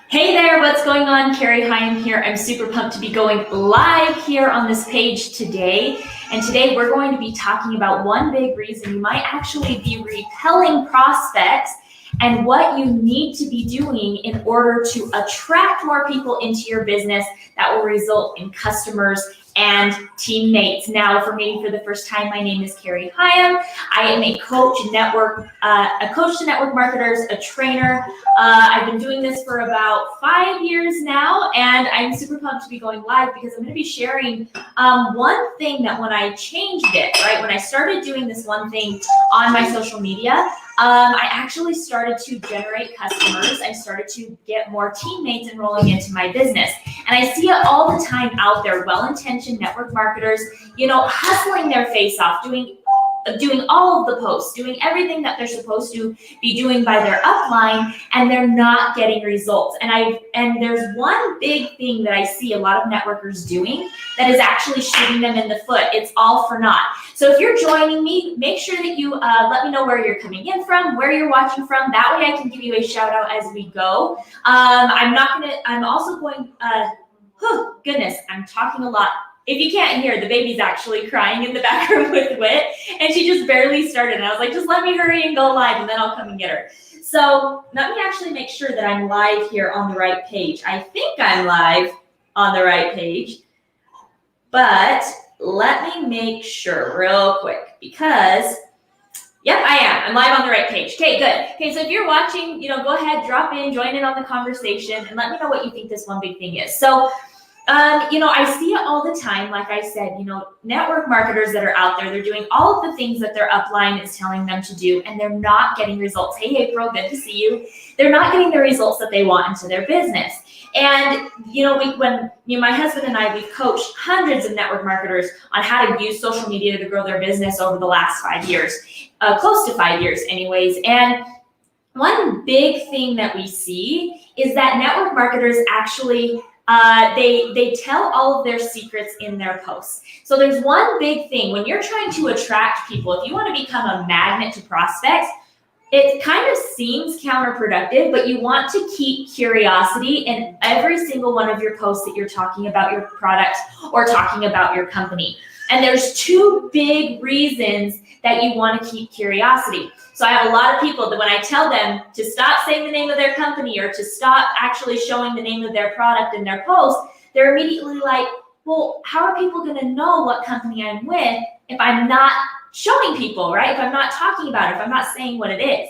Hey there, what's going on? Carrie Hyam here. I'm super pumped to be going live here on this page today. And today we're going to be talking about one big reason you might actually be repelling prospects and what you need to be doing in order to attract more people into your business that will result in customers and teammates. Now, for me, for the first time, my name is Carrie Hyam. I am a coach to network marketers, a trainer. I've been doing this for about 5 years now, and I'm super pumped to be going live because I'm going to be sharing one thing that when I changed it, right, when I started doing this one thing on my social media, I actually started to generate customers. I started to get more teammates enrolling into my business. And I see it all the time out there, well-intentioned network marketers, hustling their face off, doing all of the posts, doing everything that they're supposed to be doing by their upline, and they're not getting results. And there's one big thing that I see a lot of networkers doing that is actually shooting them in the foot. It's all for naught. So if you're joining me, make sure that you let me know where you're coming in from, where you're watching from. That way I can give you a shout out as we go. I'm also going, goodness, I'm talking a lot. If you can't hear, the baby's actually crying in the back room with Wit, and she just barely started. And I was like, just let me hurry and go live, and then I'll come and get her. So let me actually make sure that I'm live here on the right page. I think I'm live on the right page, but let me make sure real quick because, yep, I am. I'm live on the right page. Okay, good. Okay, so if you're watching, go ahead, drop in, join in on the conversation, and let me know what you think this one big thing is. So, I see it all the time. Like I said, network marketers that are out there, they're doing all of the things that their upline is telling them to do, and they're not getting results. Hey, April, good to see you. They're not getting the results that they want into their business. And, my husband and I, we've coached hundreds of network marketers on how to use social media to grow their business over the last 5 years, close to 5 years anyways. And one big thing that we see is that network marketers actually they tell all of their secrets in their posts. So there's one big thing when you're trying to attract people. If you want to become a magnet to prospects, it kind of seems counterproductive, but you want to keep curiosity in every single one of your posts that you're talking about your product or talking about your company. And there's two big reasons that you want to keep curiosity. So I have a lot of people that when I tell them to stop saying the name of their company or to stop actually showing the name of their product in their post, they're immediately like, well, how are people going to know what company I'm with if I'm not showing people, right? If I'm not talking about it, if I'm not saying what it is.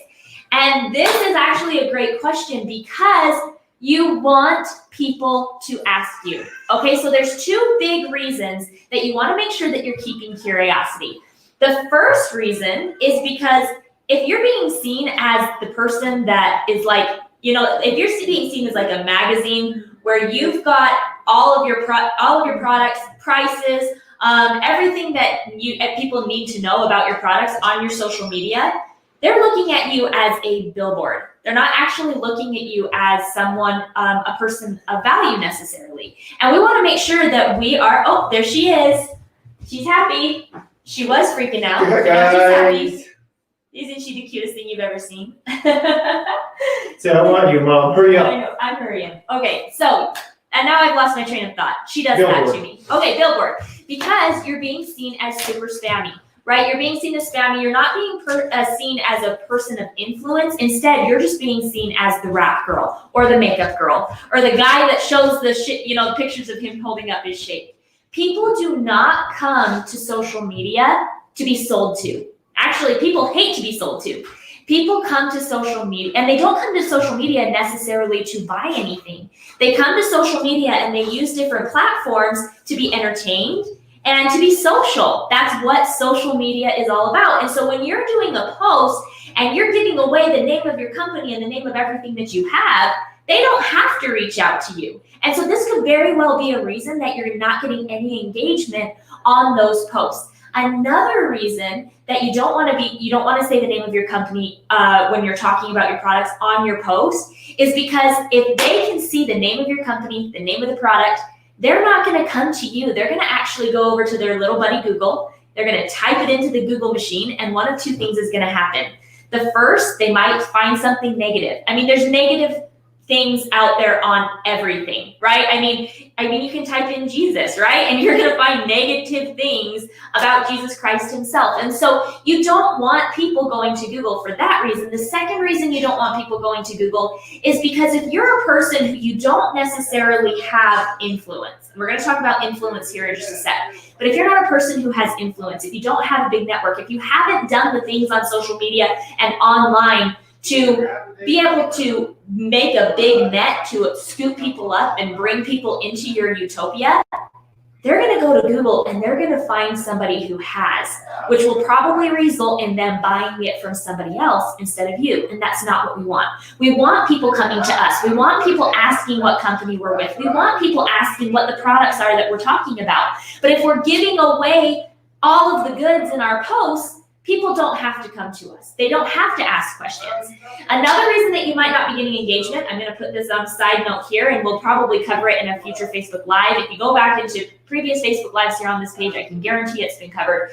And this is actually a great question because you want people to ask you. Okay, so there's two big reasons that you want to make sure that you're keeping curiosity. The first reason is because if you're being seen as the person that is like, if you're being seen as like a magazine where you've got all of your products, prices, everything that people need to know about your products on your social media, they're looking at you as a billboard. They're not actually looking at you as someone, a person of value necessarily. And we want to make sure that we are, oh, there she is. She's happy. She was freaking out. Hi, Now she's guys. happy. Isn't she the cutest thing you've ever seen? So I want you, Mom. Hurry up. I know, I'm hurrying. Okay, so, and now I've lost my train of thought. She does Billboard. that to me. Okay, billboard. Because you're being seen as super spammy, right? You're being seen as spammy. You're not being seen as a person of influence. Instead, you're just being seen as the rap girl or the makeup girl or the guy that shows the shit, pictures of him holding up his shape. People do not come to social media to be sold to. Actually, people hate to be sold to. People come to social media, and they don't come to social media necessarily to buy anything. They come to social media and they use different platforms to be entertained and to be social. That's what social media is all about. And so when you're doing a post and you're giving away the name of your company and the name of everything that you have, they don't have to reach out to you. And so this could very well be a reason that you're not getting any engagement on those posts. Another reason that you don't want to say the name of your company when you're talking about your products on your post is because if they can see the name of your company, the name of the product, they're not going to come to you. They're going to actually go over to their little buddy Google. They're going to type it into the Google machine, and one of two things is going to happen. The first, they might find something negative. I mean, there's negative things out there on everything, right? I mean, you can type in Jesus, right? And you're going to find negative things about Jesus Christ himself. And so you don't want people going to Google for that reason. The second reason you don't want people going to Google is because if you're a person who you don't necessarily have influence, and we're going to talk about influence here in just a sec, but if you're not a person who has influence, if you don't have a big network, if you haven't done the things on social media and online to be able to make a big net to scoop people up and bring people into your utopia, they're going to go to Google and they're going to find somebody who has, which will probably result in them buying it from somebody else instead of you. And that's not what we want. We want people coming to us. We want people asking what company we're with. We want people asking what the products are that we're talking about. But if we're giving away all of the goods in our posts, people don't have to come to us. They don't have to ask questions. Another reason that you might not be getting engagement, I'm going to put this on side note here, and we'll probably cover it in a future Facebook Live. If you go back into previous Facebook Lives here on this page, I can guarantee it's been covered.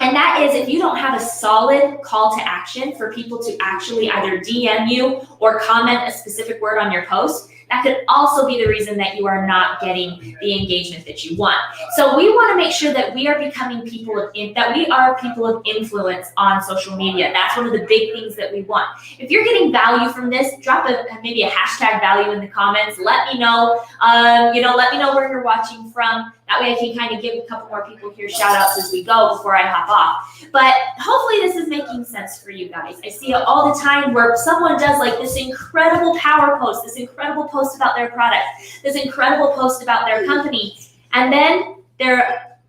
And that is if you don't have a solid call to action for people to actually either DM you or comment a specific word on your post, that could also be the reason that you are not getting the engagement that you want. So we want to make sure that we are becoming people of influence on social media. That's one of the big things that we want. If you're getting value from this, drop maybe a hashtag value in the comments. Let me know. Let me know where you're watching from. That way I can kind of give a couple more people here shout outs as we go before I hop off. But hopefully this is making sense for you guys. I see it all the time where someone does like this incredible power post, this incredible post about their product, this incredible post about their company, and then they're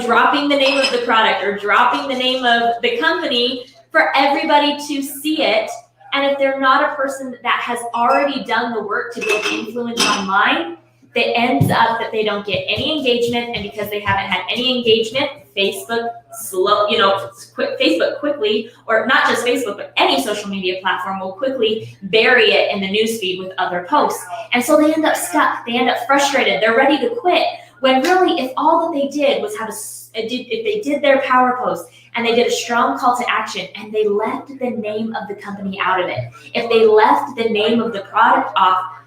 dropping the name of the product or dropping the name of the company for everybody to see it. And if they're not a person that has already done the work to build influence online, it ends up that they don't get any engagement, and because they haven't had any engagement, Facebook quickly, or not just Facebook, but any social media platform will quickly bury it in the newsfeed with other posts. And so they end up stuck. They end up frustrated. They're ready to quit. When really, if all that they did was if they did their power post and they did a strong call to action and they left the name of the company out of it, if they left the name of the product off,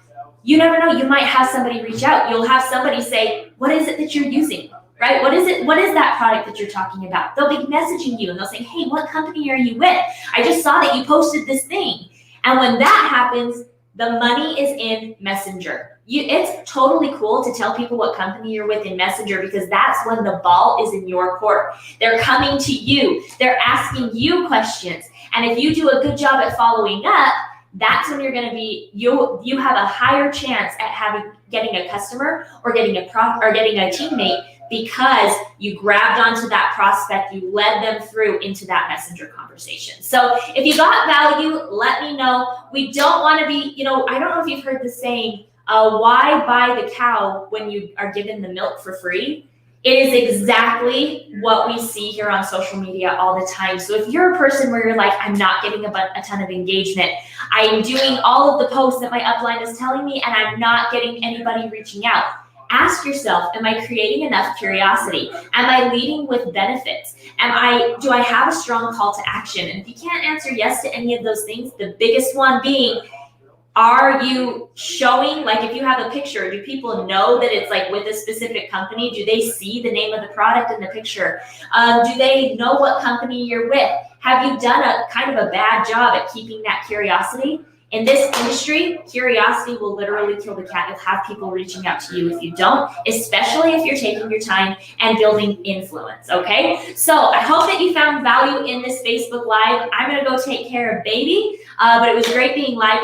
you never know, you might have somebody reach out. You'll have somebody say, what is it that you're using, right? What is that product that you're talking about? They'll be messaging you and they'll say, hey, what company are you with? I just saw that you posted this thing. And when that happens, the money is in Messenger. It's totally cool to tell people what company you're with in Messenger because that's when the ball is in your court. They're coming to you. They're asking you questions. And if you do a good job at following up, that's when you're going to be, you have a higher chance at getting a customer or getting a teammate because you grabbed onto that prospect, you led them through into that Messenger conversation. So if you got value, let me know. We don't want to be, I don't know if you've heard the saying, why buy the cow when you are given the milk for free? It is exactly what we see here on social media all the time. So if you're a person where you're like, I'm not getting a ton of engagement, I'm doing all of the posts that my upline is telling me, and I'm not getting anybody reaching out, ask yourself, am I creating enough curiosity? Am I leading with benefits? Do I have a strong call to action? And if you can't answer yes to any of those things, the biggest one being, are you showing, like if you have a picture, do people know that it's like with a specific company? Do they see the name of the product in the picture? Do they know what company you're with? Have you done a kind of a bad job at keeping that curiosity? In this industry, curiosity will literally kill the cat. You'll have people reaching out to you if you don't, especially if you're taking your time and building influence, okay? So I hope that you found value in this Facebook Live. I'm gonna go take care of baby, but it was great being live with you.